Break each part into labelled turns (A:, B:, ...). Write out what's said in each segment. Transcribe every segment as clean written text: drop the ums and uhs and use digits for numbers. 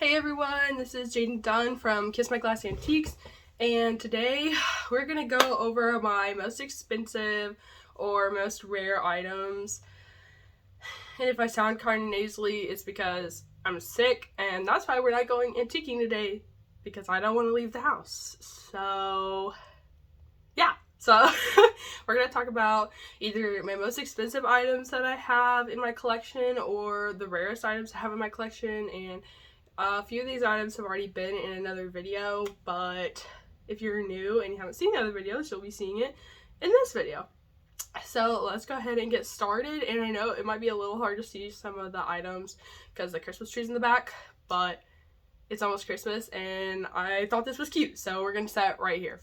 A: Hey everyone, this is Jaden Dunn from Kiss My Glass Antiques, and today we're gonna go over my most expensive or most rare items. And if I sound kind of nasally, it's because I'm sick, and that's why we're not going antiquing today, because I don't want to leave the house. So we're gonna talk about either my most expensive items that I have in my collection or the rarest items I have in my collection. And a few of these items have already been in another video, but if you're new and you haven't seen the other videos, you'll be seeing it in this video. So let's go ahead and get started. And I know it might be a little hard to see some of the items because the Christmas tree's in the back, but it's almost Christmas and I thought this was cute, so we're gonna set right here.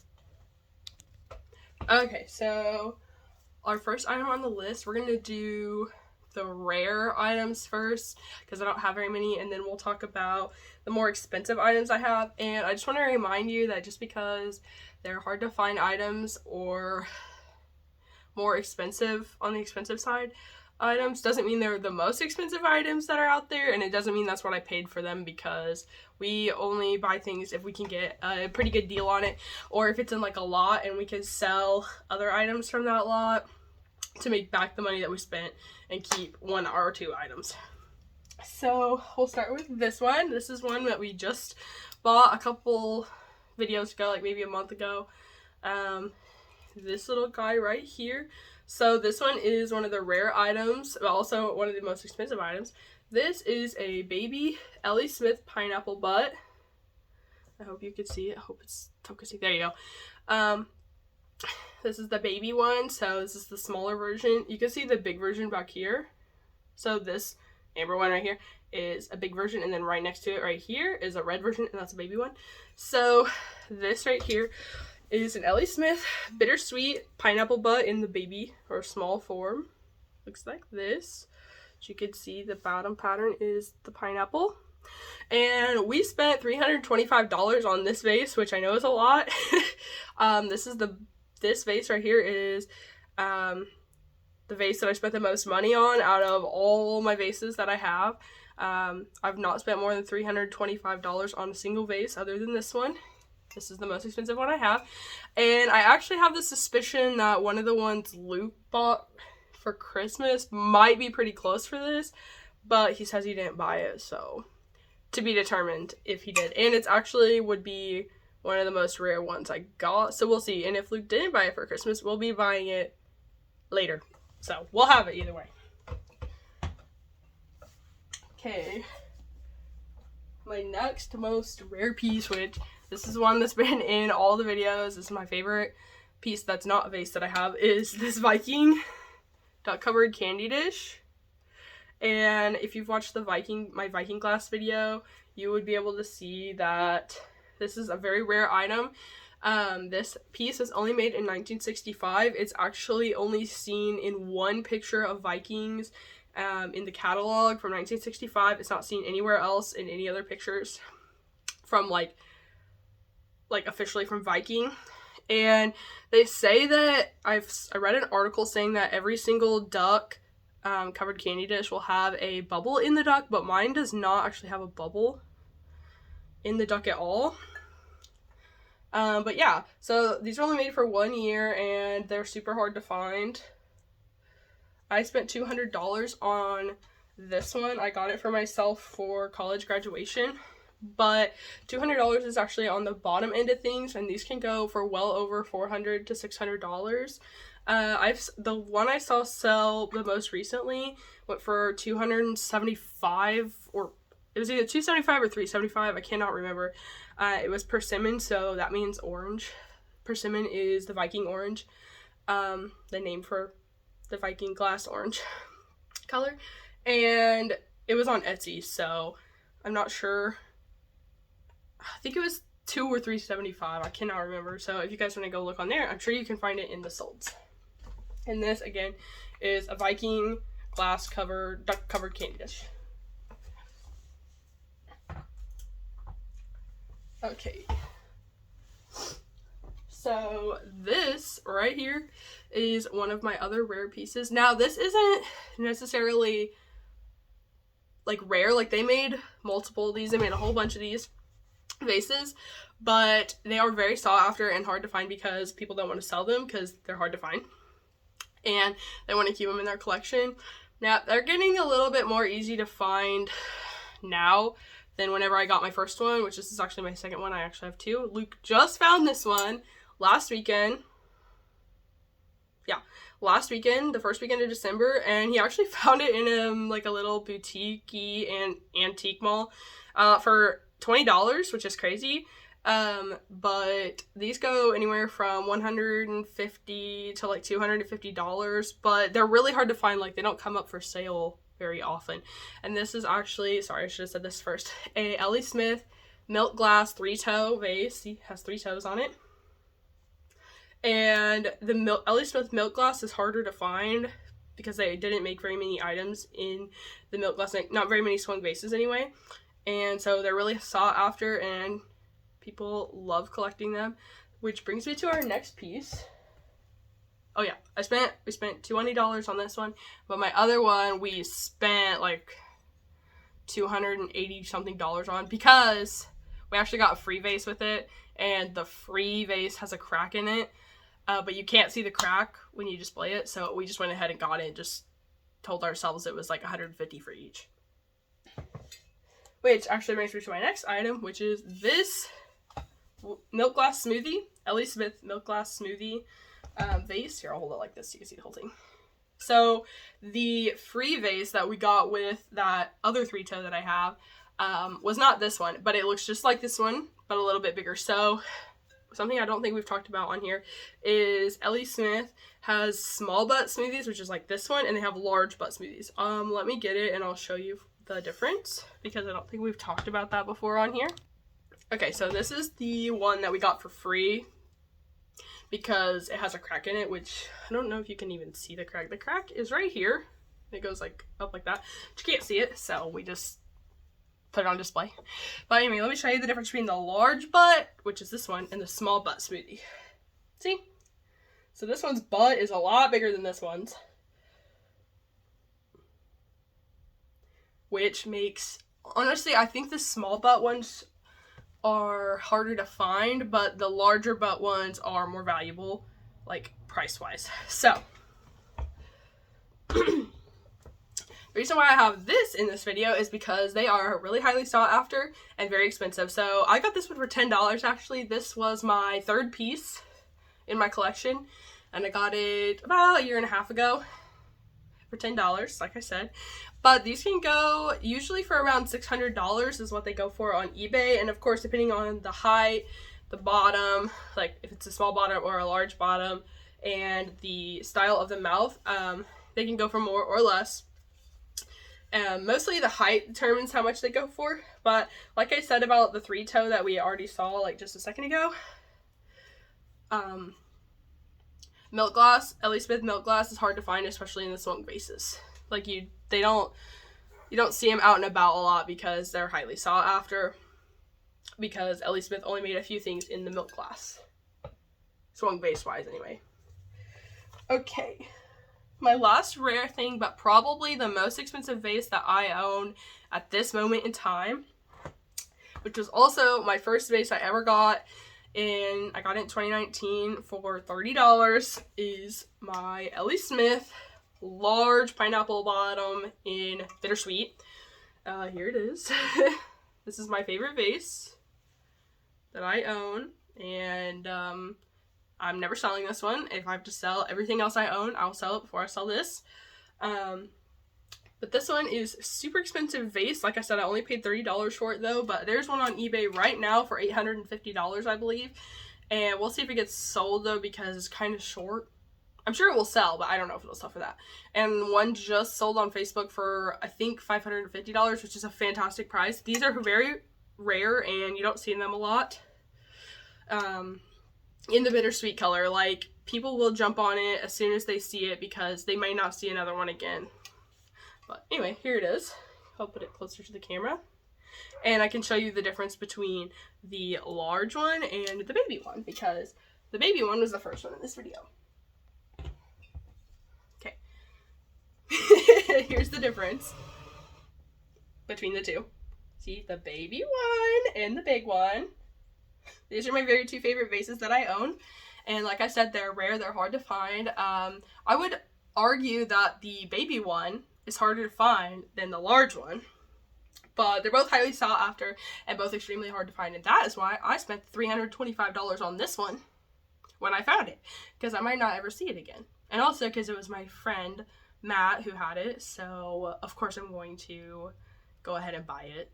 A: Okay, so our first item on the list, we're gonna do the rare items first because I don't have very many, and then we'll talk about the more expensive items I have. And I just want to remind you that just because they're hard to find items or more expensive on the expensive side items doesn't mean they're the most expensive items that are out there, and it doesn't mean that's what I paid for them, because we only buy things if we can get a pretty good deal on it, or if it's in like a lot and we can sell other items from that lot to make back the money that we spent and keep one or two items. So we'll start with this one. This is one that we just bought a couple videos ago, like maybe a month ago. This little guy right here. So this one is one of the rare items, but also one of the most expensive items. This is a baby Ellie Smith pineapple butt. I hope you can see it. I hope it's focusing. There you go. This is the baby one, so this is the smaller version. You can see the big version back here. So this amber one right here is a big version, and then right next to it right here is a red version, and that's a baby one. So this right here is an Ellie Smith bittersweet pineapple butt in the baby or small form. Looks like this. As you can see, the bottom pattern is the pineapple. And we spent $325 on this vase, which I know is a lot. This vase right here is the vase that I spent the most money on out of all my vases that I have. I've not spent more than $325 on a single vase other than this one. This is the most expensive one I have. And I actually have the suspicion that one of the ones Luke bought for Christmas might be pretty close for this, but he says he didn't buy it, so to be determined if he did. And it's actually would be one of the most rare ones I got, so we'll see. And if Luke didn't buy it for Christmas, we'll be buying it later, so we'll have it either way. Okay, my next most rare piece, which this is one that's been in all the videos, this is my favorite piece that's not a vase that I have, is this Viking duck covered candy dish. And if you've watched my Viking glass video, you would be able to see that this is a very rare item. This piece is only made in 1965. It's actually only seen in one picture of Vikings in the catalog from 1965. It's not seen anywhere else in any other pictures from like officially from Viking. And they say that I read an article saying that every single duck covered candy dish will have a bubble in the duck, but mine does not actually have a bubble in the duck at all. But yeah, so these are only made for 1 year and they're super hard to find. I spent $200 on this one. I got it for myself for college graduation, but $200 is actually on the bottom end of things, and these can go for well over $400 to $600. The one I saw sell the most recently went for $275, or it was either $275 or $375. I cannot remember. It was persimmon, so that means orange. Persimmon is the Viking orange, the name for the Viking glass orange color, and it was on Etsy, so I'm not sure. I think it was $2 or $375. I cannot remember. So if you guys want to go look on there, I'm sure you can find it in the solds. And this again is a Viking glass duck covered candy dish. Okay. So this right here is one of my other rare pieces. Now this isn't necessarily like rare. Like they made multiple of these. They made a whole bunch of these vases, but they are very sought after and hard to find because people don't want to sell them because they're hard to find. And they want to keep them in their collection. Now, they're getting a little bit more easy to find now than whenever I got my first one, which this is actually my second one. I actually have two. Luke just found this one last weekend. Yeah, last weekend, the first weekend of December, and he actually found it in like a little boutique-y and antique mall for $20, which is crazy. But these go anywhere from $150 to like $250, but they're really hard to find. Like they don't come up for sale very often. And this is actually, sorry, I should have said this first, a Ellie Smith milk glass 3-toe vase. He has 3 toes on it. And the Ellie Smith milk glass is harder to find because they didn't make very many items in the milk glass, like not very many swung vases anyway. And so they're really sought after and people love collecting them, which brings me to our next piece. Oh yeah, we spent $20 on this one, but my other one we spent like $280 something on because we actually got a free vase with it, and the free vase has a crack in it, but you can't see the crack when you display it, so we just went ahead and got it and just told ourselves it was like $150 for each. Which actually brings me to my next item, which is this milk glass smoothie, Ellie Smith milk glass smoothie vase. Here, I'll hold it like this so you can see the whole thing. So the free vase that we got with that other 3-toe that I have was not this one, but it looks just like this one, but a little bit bigger. So something I don't think we've talked about on here is Ellie Smith has small butt smoothies, which is like this one, and they have large butt smoothies. Let me get it and I'll show you the difference because I don't think we've talked about that before on here. Okay, so this is the one that we got for free because it has a crack in it, which I don't know if you can even see the crack. The crack is right here. It goes like up like that. But you can't see it, so we just put it on display. But anyway, let me show you the difference between the large butt, which is this one, and the small butt smoothie. See? So this one's butt is a lot bigger than this one's, which makes, honestly, I think the small butt ones are harder to find, but the larger butt ones are more valuable, like price-wise. So, the reason why I have this in this video is because they are really highly sought after and very expensive. So, I got this one for $10 actually. This was my third piece in my collection, and I got it about a year and a half ago for $10, like I said. But these can go usually for around $600 is what they go for on eBay. And of course, depending on the height, the bottom, like if it's a small bottom or a large bottom, and the style of the mouth, they can go for more or less. Mostly the height determines how much they go for. But like I said about the 3-toe that we already saw like just a second ago, milk glass, Ellie Smith milk glass is hard to find, especially in the swung vases. Like you don't see them out and about a lot because they're highly sought after, because Ellie Smith only made a few things in the milk glass. Swung vase wise anyway. Okay. My last rare thing, but probably the most expensive vase that I own at this moment in time, which was also my first vase I ever got, and I got it in 2019 for $30, is my Ellie Smith large pineapple bottom in bittersweet. Here it is. This is my favorite vase that I own, and I'm never selling this one. If I have to sell everything else I own, I'll sell it before I sell this. But this one is super expensive vase. Like I said, I only paid $30 for it though, but there's one on eBay right now for $850, I believe. And we'll see if it gets sold though, because it's kind of short. I'm sure it will sell, but I don't know if it'll sell for that. And one just sold on Facebook for, I think, $550, which is a fantastic price. These are very rare, and you don't see them a lot. In the bittersweet color, like, people will jump on it as soon as they see it because they may not see another one again. But anyway, here it is. I'll put it closer to the camera. And I can show you the difference between the large one and the baby one, because the baby one was the first one in this video. Okay. Here's the difference. between the two. See, the baby one and the big one. These are my very two favorite vases that I own. And like I said, they're rare, they're hard to find. I would argue that the baby one is harder to find than the large one. But they're both highly sought after and both extremely hard to find. And that is why I spent $325 on this one when I found it. Because I might not ever see it again. And also because it was my friend, Matt, who had it. So, of course, I'm going to go ahead and buy it.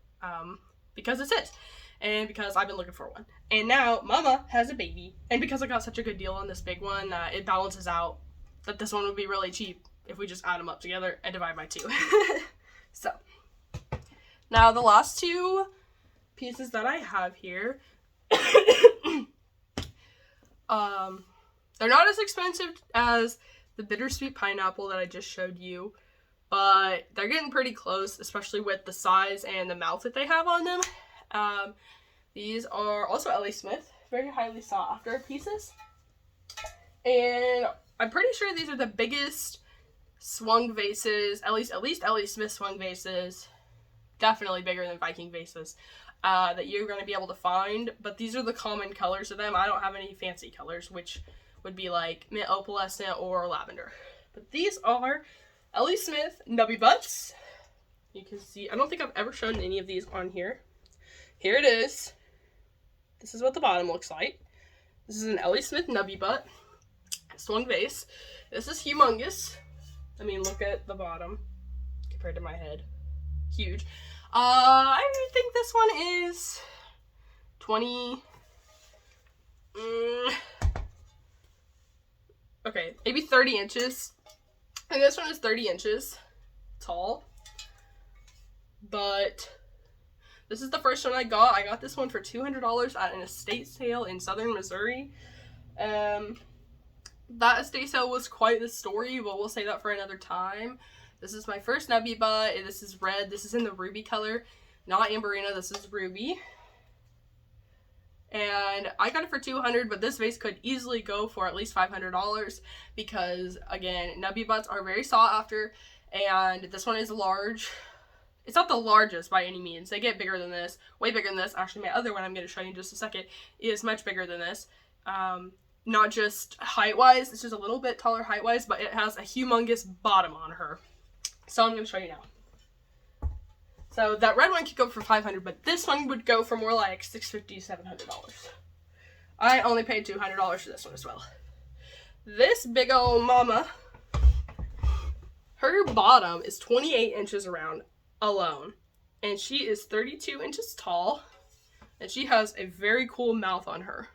A: Because it's his. And because I've been looking for one. And now, Mama has a baby. And because I got such a good deal on this big one, it balances out that this one would be really cheap if we just add them up together and divide by 2. So, now the last two pieces that I have here, they're not as expensive as the bittersweet pineapple that I just showed you, but they're getting pretty close, especially with the size and the mouth that they have on them. These are also L.A. Smith, very highly sought after pieces. And I'm pretty sure these are the biggest swung vases, at least L.A. Smith swung vases, definitely bigger than Viking vases, that you're going to be able to find. But these are the common colors of them. I don't have any fancy colors, which would be like mint opalescent or lavender. But these are L.A. Smith Nubby Butts. You can see, I don't think I've ever shown any of these on here. Here it is. This is what the bottom looks like. This is an L.A. Smith Nubby Butt swung vase. This is humongous. I mean, look at the bottom compared to my head. Huge. I think this one is 20. Okay, maybe 30 inches. And this one is 30 inches tall. But this is the first one I got. I got this one for $200 at an estate sale in southern Missouri. That estate sale was quite the story, but we'll save that for another time. This is my first Nubby Butt. This is red. This is in the ruby color. Not Amberina. This is ruby. And I got it for $200, but this vase could easily go for at least $500 because, again, Nubby Butts are very sought after, and this one is large. It's not the largest by any means. They get bigger than this, way bigger than this. Actually, my other one I'm going to show you in just a second is much bigger than this. Not just height-wise, it's just a little bit taller height-wise, but it has a humongous bottom on her. So I'm going to show you now. So that red one could go for $500, but this one would go for more like $650 to $700. I only paid $200 for this one as well. This big old mama, her bottom is 28 inches around alone, and she is 32 inches tall, and she has a very cool mouth on her.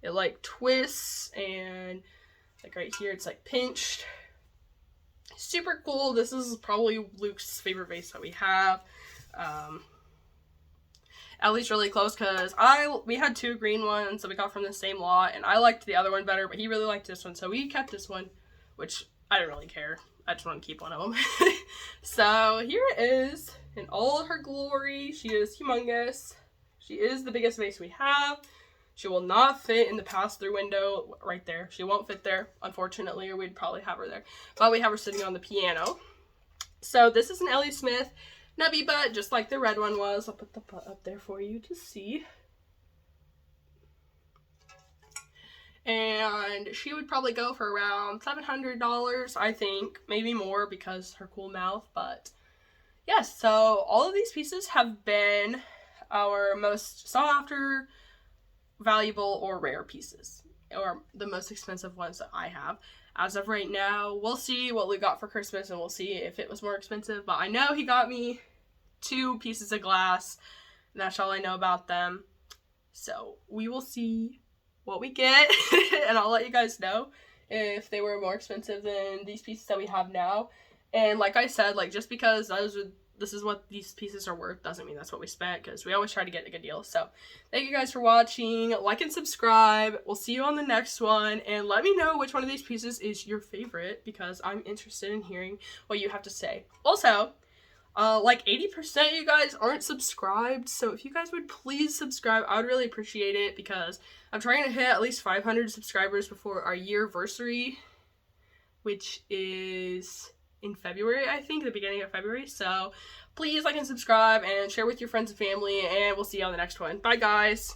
A: It like twists, and like right here it's like pinched. Super cool. This is probably Luke's favorite vase that we have. At least really close, because we had 2 green ones that we got from the same lot, and I liked the other one better, but he really liked this one, so we kept this one, which I didn't really care. I just want to keep one of them. So here it is in all of her glory. She is humongous. She is the biggest vase we have. She will not fit in the pass-through window right there. She won't fit there, unfortunately, or we'd probably have her there. But we have her sitting on the piano. So this is an L.A. Smith Nubby Butt, just like the red one was. I'll put the butt up there for you to see. And she would probably go for around $700, I think. Maybe more because her cool mouth. But yes, so all of these pieces have been our most sought after, valuable, or rare pieces, or the most expensive ones that I have. As of right now, we'll see what Luke got for Christmas, and we'll see if it was more expensive, but I know he got me 2 pieces of glass, and that's all I know about them. So we will see what we get, and I'll let you guys know if they were more expensive than these pieces that we have now. And like I said, like, just because this is what these pieces are worth doesn't mean that's what we spent, because we always try to get a good deal. So thank you guys for watching. Like and subscribe. We'll see you on the next one, and let me know which one of these pieces is your favorite, because I'm interested in hearing what you have to say. Also, like 80% of you guys aren't subscribed, so if you guys would please subscribe, I would really appreciate it, because I'm trying to hit at least 500 subscribers before our year-versary, which is in February, I think, the beginning of February. So please like and subscribe and share with your friends and family, and we'll see you on the next one. Bye, guys.